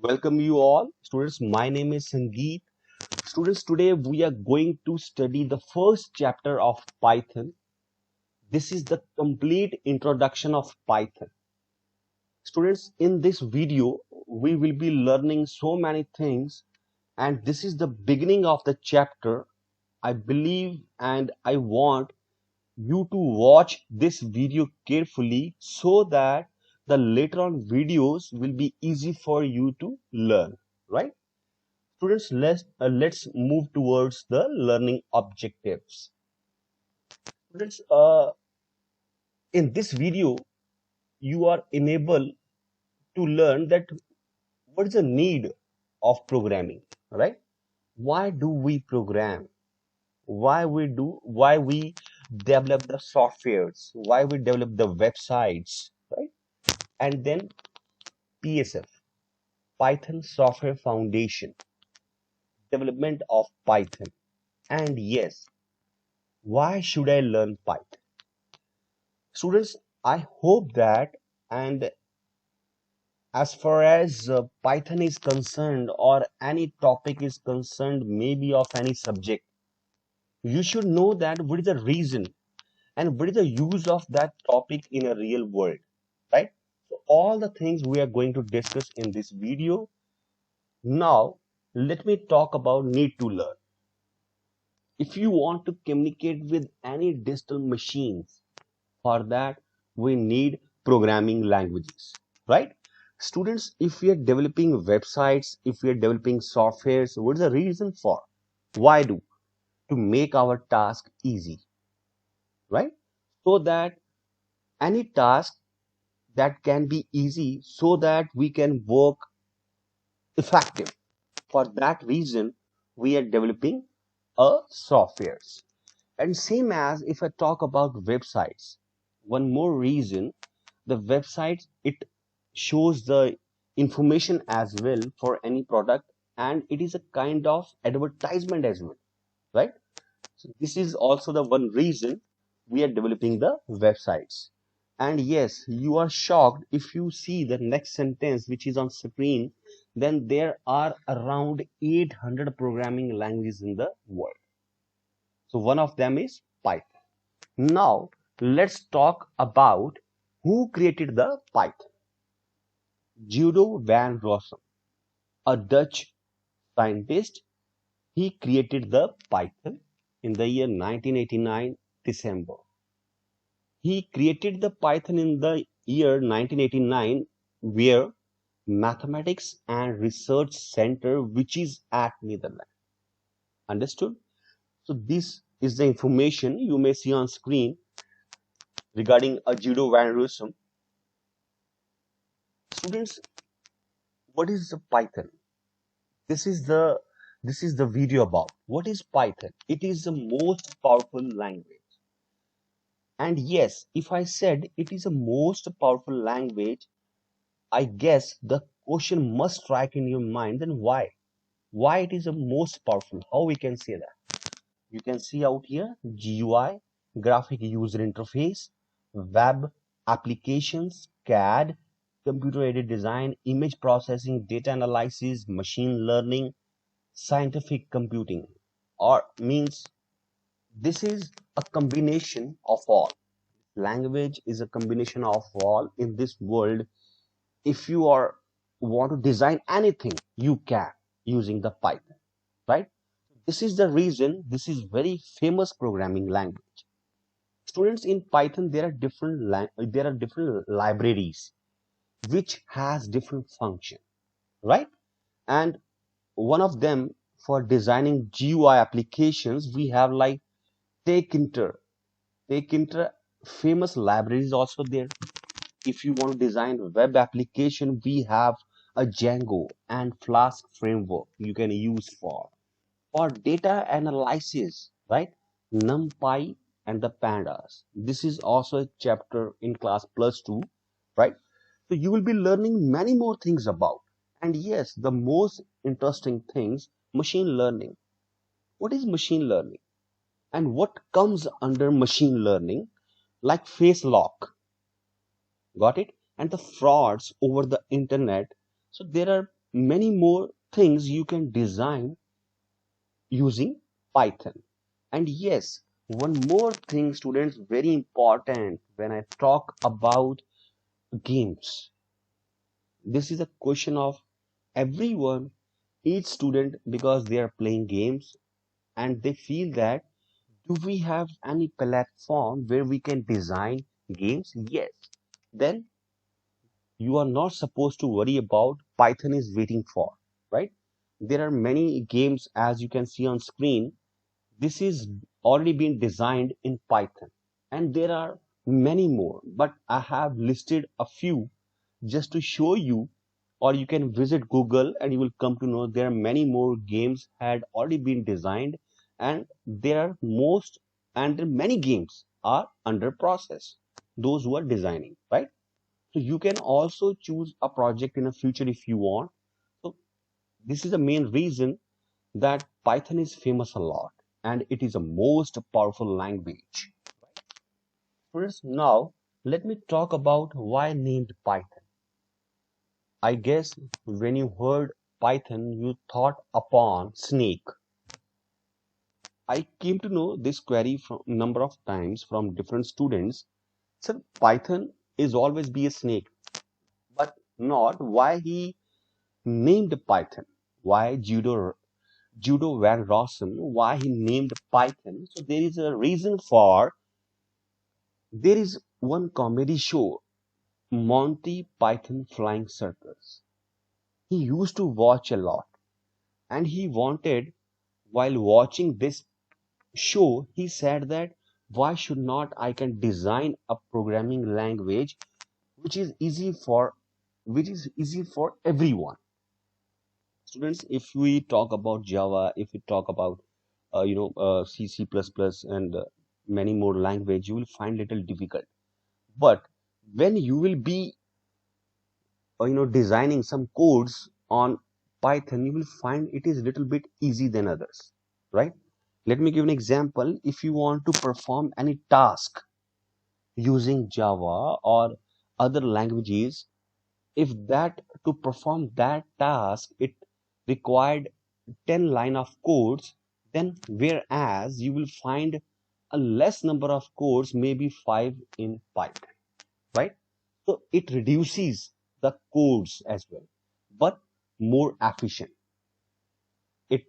Welcome you all. Students, my name is Sangeet. Students, today we are going to study the first chapter of Python. This is the complete introduction of Python. Students, in this video, we will be learning so many things, and this is the beginning of the chapter. I believe and I want you to watch this video carefully so that the later on videos will be easy for you to learn, right? Students, let's move towards the learning objectives. Students, in this video, you are enabled to learn that what is the need of programming, right? Why do we program? Why we develop the softwares? Why we develop the websites, right? And then PSF, Python Software Foundation, development of Python. And yes, why should I learn Python? Students, I hope that, and as far as Python is concerned or any topic is concerned, maybe of any subject, you should know that what is the reason and what is the use of that topic in a real world, right? So all the things we are going to discuss in this video. Now, let me talk about need to learn. If you want to communicate with any digital machines, for that we need programming languages, right? Students, if we are developing websites, if we are developing softwares, what is the reason for? Why do? To make our task easy, right? So that any task that can be easy, so that we can work effective. For that reason, we are developing a softwares. And same as if I talk about websites, one more reason, the website, it shows the information as well for any product, and it is a kind of advertisement as well, right? So this is also the one reason we are developing the websites. And yes, you are shocked if you see the next sentence which is on screen. Then there are around 800 programming languages in the world. So one of them is Python. Now let's talk about who created the Python. Guido van Rossum, a Dutch scientist, he created the Python in the year 1989 December. He created the Python in the year 1989, where Mathematics and Research Center, which is at Netherlands. Understood? So this is the information you may see on screen regarding a Guido van Rossum. Students, what is the Python? This is the video about what is Python. It is the most powerful language. And yes, if I said it is the most powerful language, I guess the question must strike in your mind, then why? Why it is the most powerful? How we can say that? You can see out here GUI, graphic user interface, web applications, CAD, computer aided design, image processing, data analysis, machine learning, scientific computing, or means this is a combination of all. Language is a combination of all in this world. If you are want to design anything, you can using the Python, right? This is the reason this is very famous programming language. Students, in Python there are different libraries which has different function, right? And one of them, for designing GUI applications, we have like Takinter. Takinter, famous libraries also there. If you want to design a web application, we have a Django and Flask framework you can use for data analysis, right? NumPy and the pandas. This is also a chapter in class plus 2, right? So you will be learning many more things about. And yes, the most interesting things, machine learning. What is machine learning? And what comes under machine learning? Like face lock, got it? And the frauds over the internet. So there are many more things you can design using Python. And yes, one more thing, students, very important when I talk about games. This is a question of everyone, each student, because they are playing games and they feel that do we have any platform where we can design games? Yes. Then you are not supposed to worry about Python is waiting for, right? There are many games as you can see on screen. This is already been designed in Python, and there are many more, but I have listed a few just to show you, or you can visit Google and you will come to know there are many more games had already been designed, and there are most and many games are under process. Those who are designing, right? So you can also choose a project in the future if you want. So this is the main reason that Python is famous a lot and it is a most powerful language. First, now let me talk about why named Python. I guess when you heard Python, you thought upon snake. I came to know this query from number of times from different students. Sir, Python is always be a snake, but not why he named Python. Why Judo Van Rossum, why he named Python. So there is a reason for there is one comedy show, Monty Python Flying Circus. He used to watch a lot and he wanted, while watching this show, he said that why should not I can design a programming language which is easy for everyone. Students, if we talk about Java, if we talk about C, C++, and many more language, you will find little difficult. But when you will be designing some codes on Python, you will find it is little bit easy than others, right? Let me give an example. If you want to perform any task using Java or other languages, if that to perform that task it required 10 line of codes, then whereas you will find a less number of codes, maybe 5 in Python, right? So it reduces the codes as well, but more efficient. It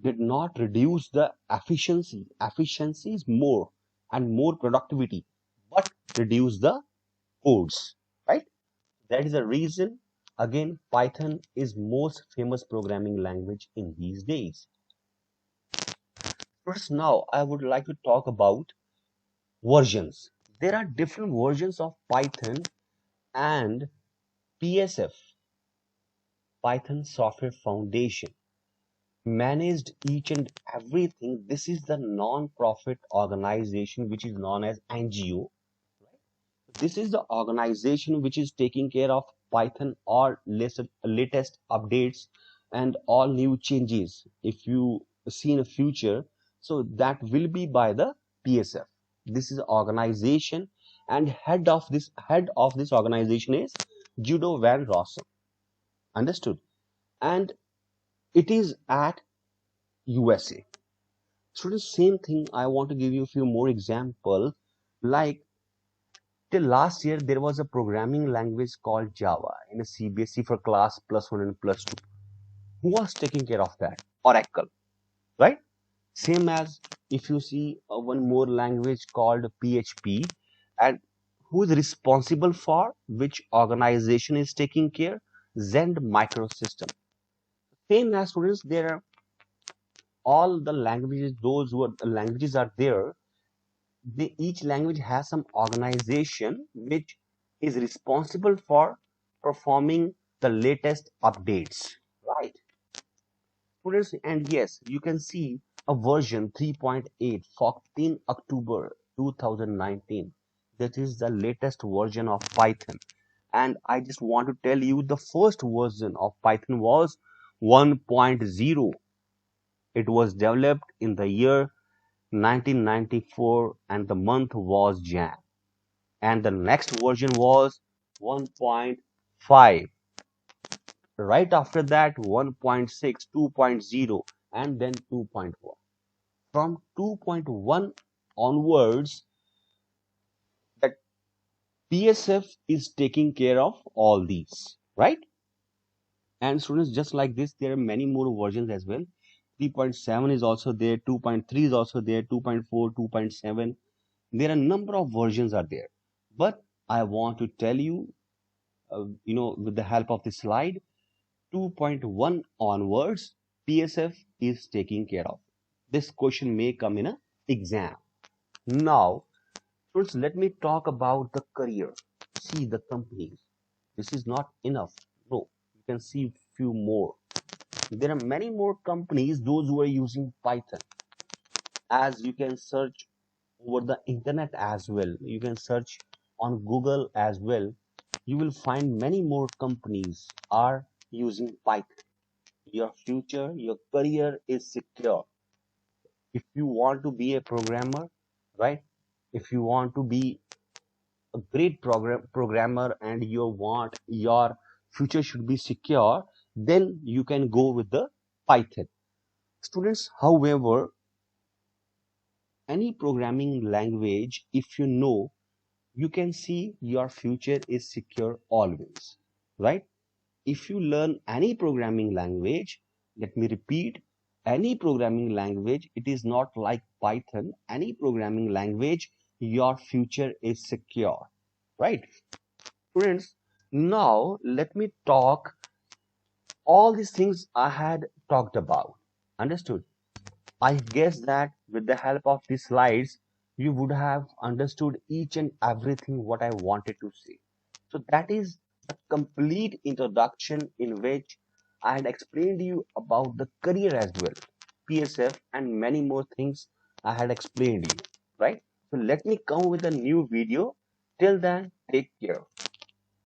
did not reduce the efficiency. Efficiency is more and more productivity, but reduce the codes, right? That is the reason, again, Python is most famous programming language in these days. First, now I would like to talk about versions. There are different versions of Python and PSF, Python Software Foundation, managed each and everything. This is the non-profit organization which is known as NGO. This is the organization which is taking care of Python or latest updates and all new changes. If you see in the future, so that will be by the PSF. This is the organization, and head of this organization is Judo Van Rossum. Understood? And it is at USA. So the same thing. I want to give you a few more example. Like till last year, there was a programming language called Java in a CBSE for class +1 and +2. Who was taking care of that? Oracle, right? Same as if you see one more language called PHP, and who is responsible for which organization is taking care? Zend Microsystem. Same as students, there are all the languages, those who are the languages are there. Each language has some organization which is responsible for performing the latest updates, right? Students, and yes, you can see a version 3.8, 14 October 2019. That is the latest version of Python. And I just want to tell you the first version of Python was 1.0. It was developed in the year 1994 and the month was Jan. And the next version was 1.5. Right after that, 1.6, 2.0, and then 2.1. From 2.1 onwards, that PSF is taking care of all these, right? And students, just like this, there are many more versions as well. 3.7 is also there, 2.3 is also there, 2.4, 2.7. There are a number of versions are there. But I want to tell you, with the help of the slide, 2.1 onwards, PSF is taking care of. This question may come in an exam. Now, first, let me talk about the career. See the companies. This is not enough. No, you can see few more. There are many more companies, those who are using Python. As you can search over the internet as well, you can search on Google as well. You will find many more companies are using Python. Your future, your career is secure. If you want to be a programmer, right? If you want to be a great programmer and you want your future should be secure, then you can go with the Python. Students, however, any programming language, if you know, you can see your future is secure always, right? If you learn any programming language, let me repeat, any programming language, it is not like Python. Any programming language, your future is secure, right? Friends, now let me talk all these things I had talked about. Understood? I guess that with the help of these slides, you would have understood each and everything what I wanted to say. So that is a complete introduction in which I had explained to you about the career as well, PSF and many more things I had explained to you, right? So let me come with a new video. Till then, take care.